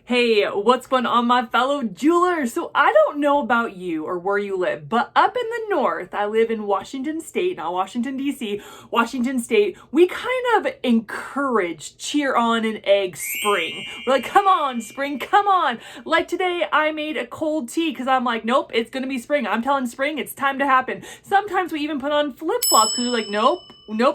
Hey, what's going on, my fellow jewelers? So I don't know about you or where you live, but up in the north, I live in Washington State, not Washington, D.C., Washington State, we kind of encourage, cheer on, and egg spring. We're like, come on, spring, come on. Like today, I made a cold tea because I'm like, nope, it's going to be spring. I'm telling spring, it's time to happen. Sometimes we even put on flip-flops because we're like, nope,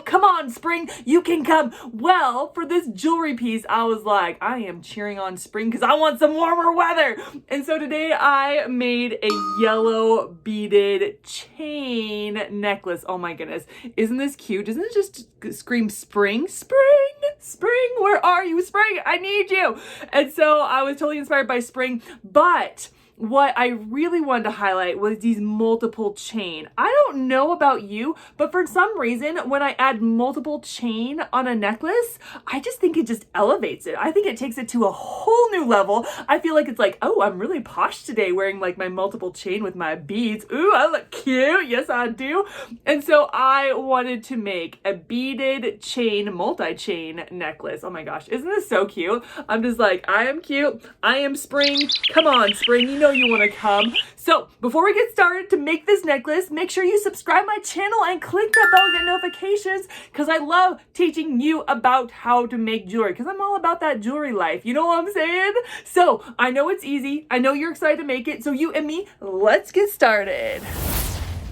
come on, spring, you can come. Well, for this jewelry piece, I was like, I am cheering on spring because I want some warmer weather. And so today I made a yellow beaded chain necklace. Oh my goodness. Isn't this cute? Doesn't it just scream spring? Spring, where are you? Spring, I need you. And so I was totally inspired by spring, but what I really wanted to highlight was these multiple chain. I don't know about you, but for some reason, when I add multiple chain on a necklace, I just think it just elevates it. I think it takes it to a whole new level. I feel like it's like, oh, I'm really posh today wearing like my multiple chain with my beads. Ooh, I look cute. Yes, I do. And so I wanted to make a beaded chain, multi-chain necklace. Oh my gosh, isn't this so cute? I'm just like, I am cute. I am spring. Come on, spring. You know you want to come. So before we get started to make this necklace, make sure you subscribe my channel and click that bell to get notifications because I love teaching you about how to make jewelry because I'm all about that jewelry life. You know what I'm saying? So I know it's easy. I know you're excited to make it. So you and me, let's get started.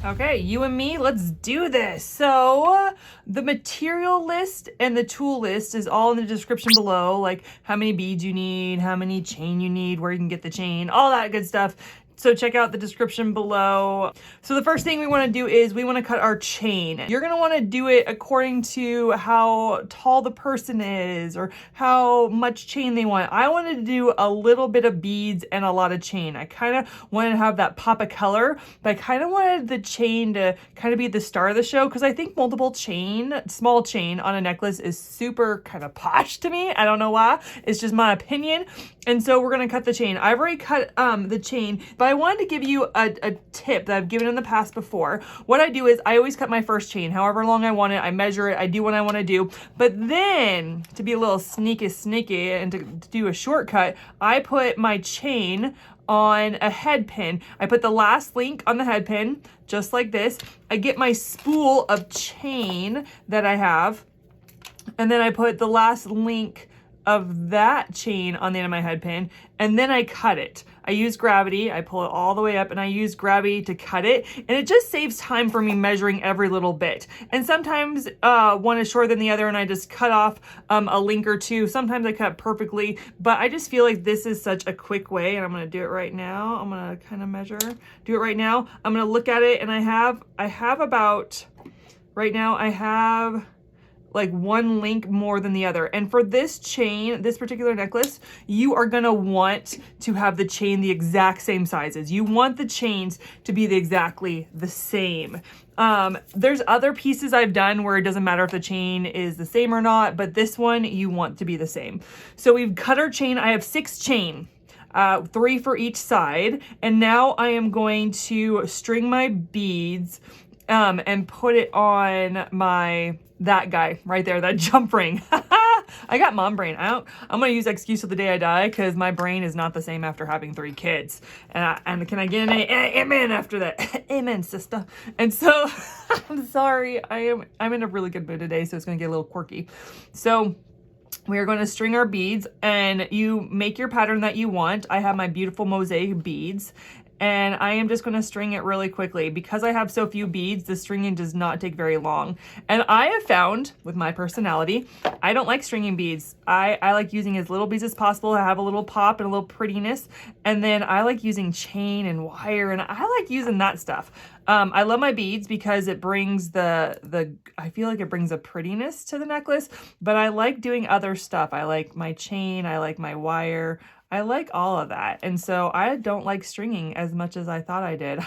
Okay, you and me, let's do this. So the material list and the tool list is all in the description below, like how many beads you need, how many chain you need, where you can get the chain, all that good stuff. So check out the description below. So the first thing we want to do is we want to cut our chain. You're going to want to do it according to how tall the person is or how much chain they want. I wanted to do a little bit of beads and a lot of chain. I kind of wanted to have that pop of color, but I kind of wanted the chain to kind of be the star of the show because I think multiple chain, small chain on a necklace is super kind of posh to me. I don't know why. It's just my opinion. And so we're going to cut the chain. I've already cut the chain, but I wanted to give you a tip that I've given in the past before. What I do is I always cut my first chain, however long I want it. I measure it. I do what I want to do. But then to be a little sneaky and to do a shortcut, I put my chain on a head pin. I put the last link on the head pin, just like this. I get my spool of chain that I have, and then I put the last link of that chain on the end of my head pin, and then I cut it. I use gravity, I pull it all the way up, and I use gravity to cut it, and it just saves time for me measuring every little bit. And sometimes one is shorter than the other, and I just cut off a link or two. Sometimes I cut perfectly, but I just feel like this is such a quick way, and I'm gonna do it right now. I'm gonna kind of measure, do it right now. I'm gonna look at it, and I have about, right now I have like one link more than the other. And for this chain, this particular necklace, you are gonna want to have the chain the exact same sizes. You want the chains to be exactly the same. There's other pieces I've done where it doesn't matter if the chain is the same or not, but this one you want to be the same. So we've cut our chain. I have 6 chain. 3 for each side. And now I am going to string my beads and put it on that guy right there, that jump ring. I got mom brain out. I'm going to use excuse of the day I die because my brain is not the same after having 3 kids. And can I get an amen after that? Amen, sister. And so I'm sorry. I'm in a really good mood today, so it's going to get a little quirky. So we are going to string our beads, and you make your pattern that you want. I have my beautiful mosaic beads, and I am just going to string it really quickly. Because I have so few beads, the stringing does not take very long. And I have found, with my personality, I don't like stringing beads. I like using as little beads as possible to have a little pop and a little prettiness. And then I like using chain and wire, and I like using that stuff. I love my beads because it brings I feel like it brings a prettiness to the necklace, but I like doing other stuff. I like my chain, I like my wire, I like all of that. And so I don't like stringing as much as I thought I did.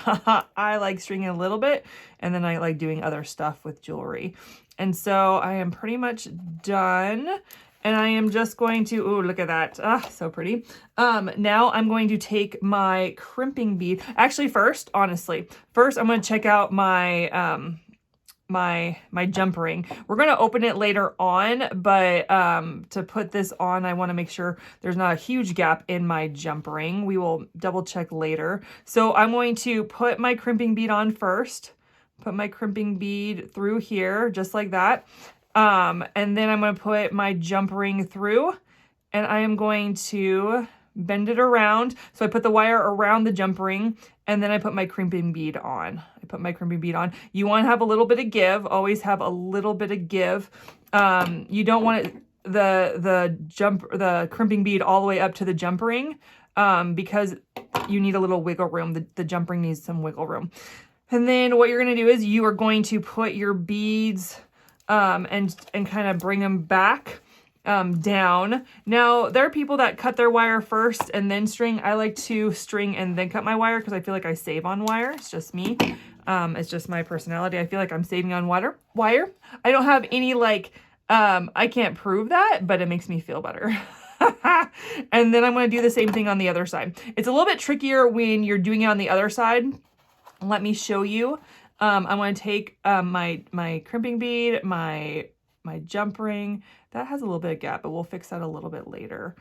I like stringing a little bit, and then I like doing other stuff with jewelry. And so I am pretty much done. And I am just going to, oh, look at that. Ah, so pretty. Now I'm going to take my crimping bead. Actually, first, honestly, I'm going to check out my my jump ring. We're going to open it later on, but to put this on, I want to make sure there's not a huge gap in my jump ring. We will double check later. So I'm going to put my crimping bead on first, put my crimping bead through here, just like that. And then I'm going to put my jump ring through, and I am going to bend it around. So I put the wire around the jump ring, and then I put my crimping bead on. You want to have a little bit of give. Always have a little bit of give. You don't want it, the crimping bead all the way up to the jump ring, because you need a little wiggle room. The jump ring needs some wiggle room. And then what you're going to do is you are going to put your beads and kind of bring them back down. Now, there are people that cut their wire first and then string. I like to string and then cut my wire because I feel like I save on wire. It's just me. It's just my personality. I feel like I'm saving on wire. I don't have any I can't prove that, but it makes me feel better. And then I'm going to do the same thing on the other side. It's a little bit trickier when you're doing it on the other side. Let me show you. I'm going to take my crimping bead, my jump ring. That has a little bit of gap, but we'll fix that a little bit later.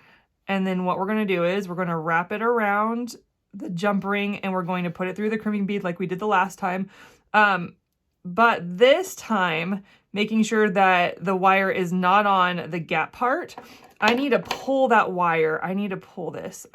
And then what we're going to do is we're going to wrap it around the jump ring, and we're going to put it through the crimping bead like we did the last time. But this time, making sure that the wire is not on the gap part, I need to pull that wire. I need to pull this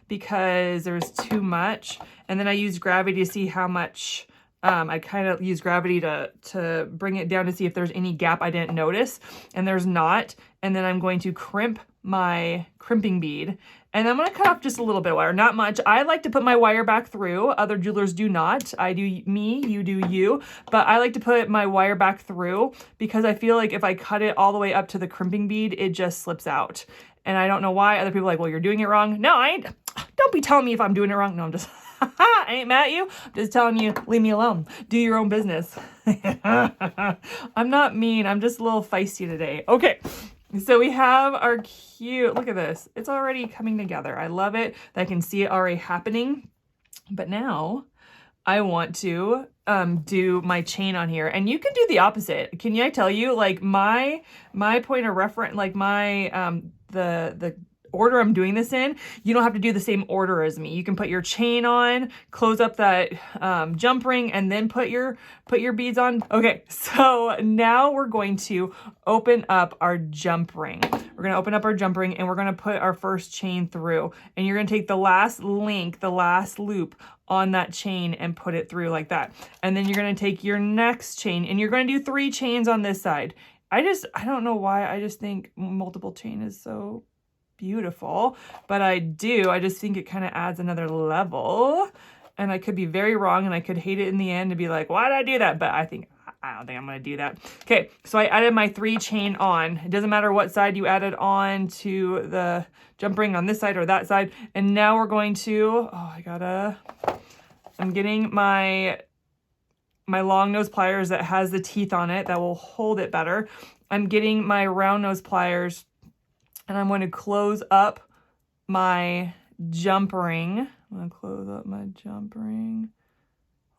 because there's too much. And then I use gravity to see how much. I kind of use gravity to bring it down to see if there's any gap I didn't notice, and there's not. And then I'm going to crimp my crimping bead, and I'm going to cut off just a little bit of wire, not much. I like to put my wire back through. Other jewelers do not. I do me, you do you, but I like to put my wire back through because I feel like if I cut it all the way up to the crimping bead, it just slips out. And I don't know why. Other people are like, well, you're doing it wrong. No, I ain't. Don't be telling me if I'm doing it wrong. No, I'm just... I ain't mad at you. I'm just telling you, leave me alone. Do your own business. I'm not mean. I'm just a little feisty today. Okay. So we have our cute, look at this. It's already coming together. I love it. I can see it already happening. But now I want to do my chain on here, and you can do the opposite. Can I tell you, like my point of reference, like my, the order I'm doing this in, you don't have to do the same order as me. You can put your chain on, close up that jump ring, and then put your beads on. Okay, so now we're going to open up our jump ring. We're going to open up our jump ring, and we're going to put our first chain through. And you're going to take the last link, the last loop on that chain and put it through like that. And then you're going to take your next chain, and you're going to do 3 chains on this side. I don't know why. I just think multiple chain is so beautiful, but I just think it kind of adds another level, and I could be very wrong, and I could hate it in the end and be like, why did I do that? But I don't think I'm going to do that. Okay, so I added my 3 chain on. It doesn't matter what side you added on to the jump ring, on this side or that side. And now we're going to, I'm getting my long nose pliers that has the teeth on it that will hold it better. I'm getting my round nose pliers, and I'm going to close up my jump ring. I'm going to close up my jump ring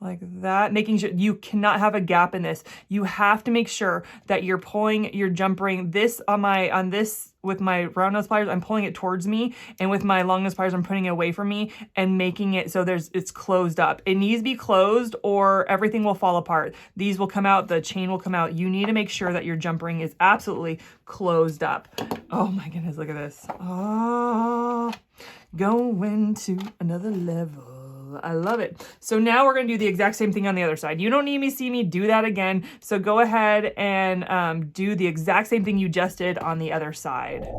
like that, making sure you cannot have a gap in this. You have to make sure that you're pulling your jump ring this on this with my round nose pliers, I'm pulling it towards me, and with my long nose pliers, I'm putting it away from me and making it so it's closed up. It needs to be closed or everything will fall apart. These will come out, the chain will come out. You need to make sure that your jump ring is absolutely closed up. Oh my goodness, look at this. Oh, going to another level. I love it. So now we're going to do the exact same thing on the other side. You don't need me to see me do that again. So go ahead and do the exact same thing you just did on the other side.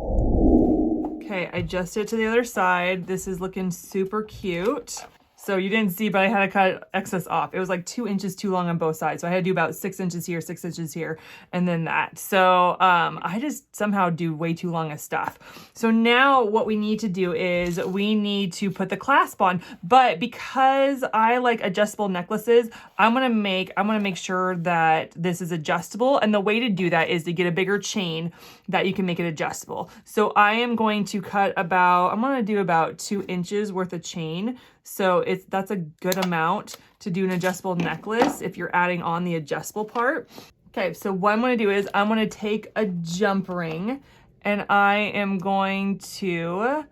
Okay, I just did to the other side. This is looking super cute. So you didn't see, but I had to cut excess off. It was like 2 inches too long on both sides. So I had to do about 6 inches here, 6 inches here, and then that. So I just somehow do way too long of stuff. So now what we need to do is we need to put the clasp on. But because I like adjustable necklaces, I'm gonna make sure that this is adjustable. And the way to do that is to get a bigger chain that you can make it adjustable. So I am going to cut I'm gonna do about 2 inches worth of chain. So that's a good amount to do an adjustable necklace if you're adding on the adjustable part. Okay, so what I'm going to do is I'm going to take a jump ring and I am going to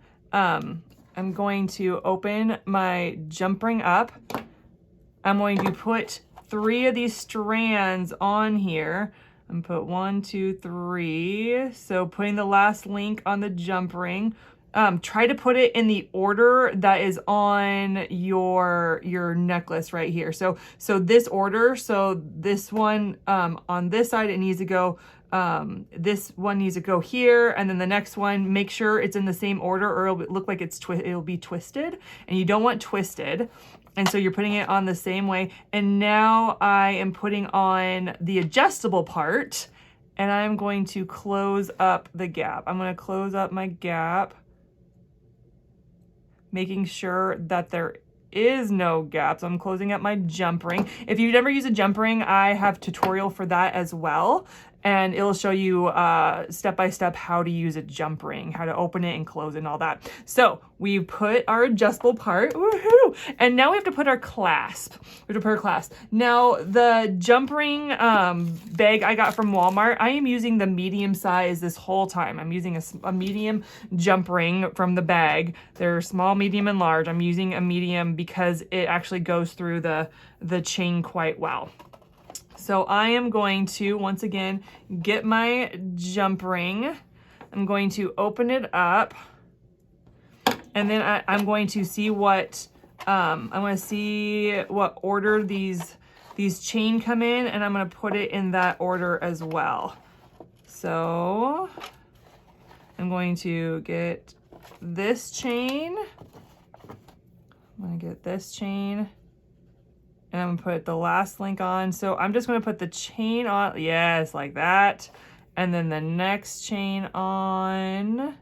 open my jump ring up. I'm going to put 3 of these strands on here and put 1, 2, 3. So putting the last link on the jump ring. Try to put it in the order that is on your necklace right here. So this order, so this one on this side, it needs to go, this one needs to go here, and then the next one, make sure it's in the same order or it'll look like it'll be twisted, and you don't want twisted. And so you're putting it on the same way. And now I am putting on the adjustable part, and I'm going to close up the gap. I'm going to close up my gap, making sure that there is no gap. So I'm closing up my jump ring. If you've never used a jump ring, I have a tutorial for that as well. And it'll show you step by step how to use a jump ring, how to open it and close it and all that. So we put our adjustable part, woohoo! And now we have to put our clasp. We have to put our clasp. Now the jump ring bag I got from Walmart, I am using the medium size this whole time. I'm using a medium jump ring from the bag. They're small, medium, and large. I'm using a medium because it actually goes through the chain quite well. So I am going to, once again, get my jump ring. I'm going to open it up. And then I'm going to see what, order these chain come in, and I'm going to put it in that order as well. So I'm going to get this chain. I'm going to get this chain. And I'm gonna put the last link on. So I'm just gonna put the chain on, yes, like that. And then the next chain on,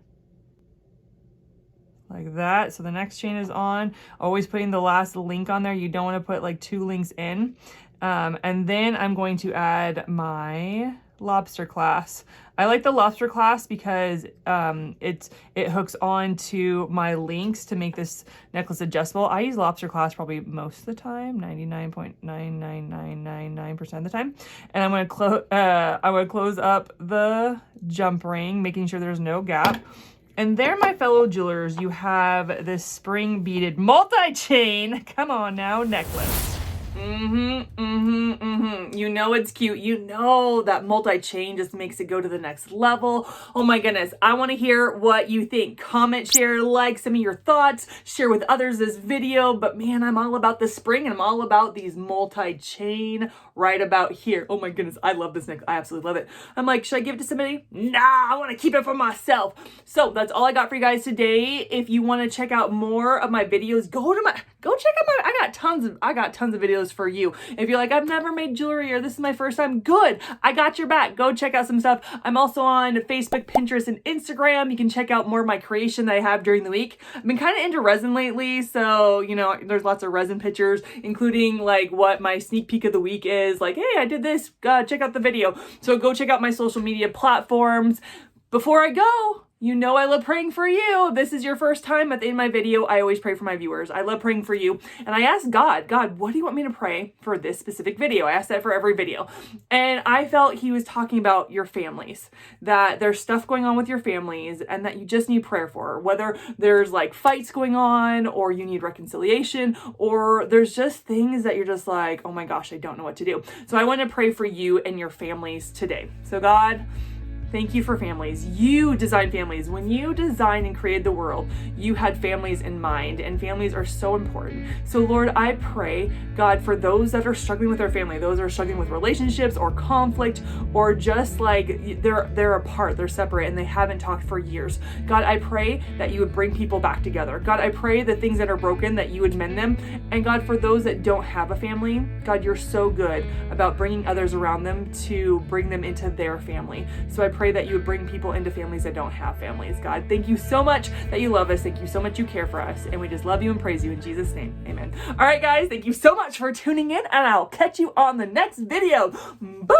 like that. So the next chain is on. Always putting the last link on there. You don't wanna put like 2 links in. And then I'm going to add my Lobster Clasp. I like the Lobster Clasp because it hooks on to my links to make this necklace adjustable. I use Lobster Clasp probably most of the time, 99.99999% of the time. And I'm gonna close up the jump ring, making sure there's no gap. And there, my fellow jewelers, you have this spring beaded multi-chain, come on now, necklace. You know it's cute. You know that multi-chain just makes it go to the next level. Oh my goodness. I want to hear what you think. Comment, share, like some of your thoughts, share with others this video. But man, I'm all about the spring and I'm all about these multi-chain right about here. Oh my goodness. I love this necklace. I absolutely love it. I'm like, should I give it to somebody? Nah, I want to keep it for myself. So that's all I got for you guys today. If you want to check out more of my videos, go check out I got tons of videos for you. If you're like, I've never made jewelry or this is my first time, good. I got your back. Go check out some stuff. I'm also on Facebook, Pinterest, and Instagram. You can check out more of my creation that I have during the week. I've been kind of into resin lately. So, you know, there's lots of resin pictures, including like what my sneak peek of the week is. Like, hey, I did this. Check out the video. So go check out my social media platforms. Before I go, you know I love praying for you. This is your first time at the end of my video. I always pray for my viewers. I love praying for you. And I asked God, what do you want me to pray for this specific video? I asked that for every video. And I felt he was talking about your families, that there's stuff going on with your families and that you just need prayer for, whether there's like fights going on or you need reconciliation or there's just things that you're just like, oh my gosh, I don't know what to do. So I want to pray for you and your families today. So God, thank you for families. You designed families. When you designed and created the world, you had families in mind, and families are so important. So Lord, I pray, God, for those that are struggling with their family, those that are struggling with relationships or conflict, or just like they're apart, they're separate, and they haven't talked for years. God, I pray that you would bring people back together. God, I pray the things that are broken, that you would mend them. And God, for those that don't have a family, God, you're so good about bringing others around them to bring them into their family. So I pray that you would bring people into families that don't have families. God, thank you so much that you love us. Thank you so much you care for us. And we just love you and praise you in Jesus' name. Amen. All right, guys, thank you so much for tuning in, and I'll catch you on the next video. Bye!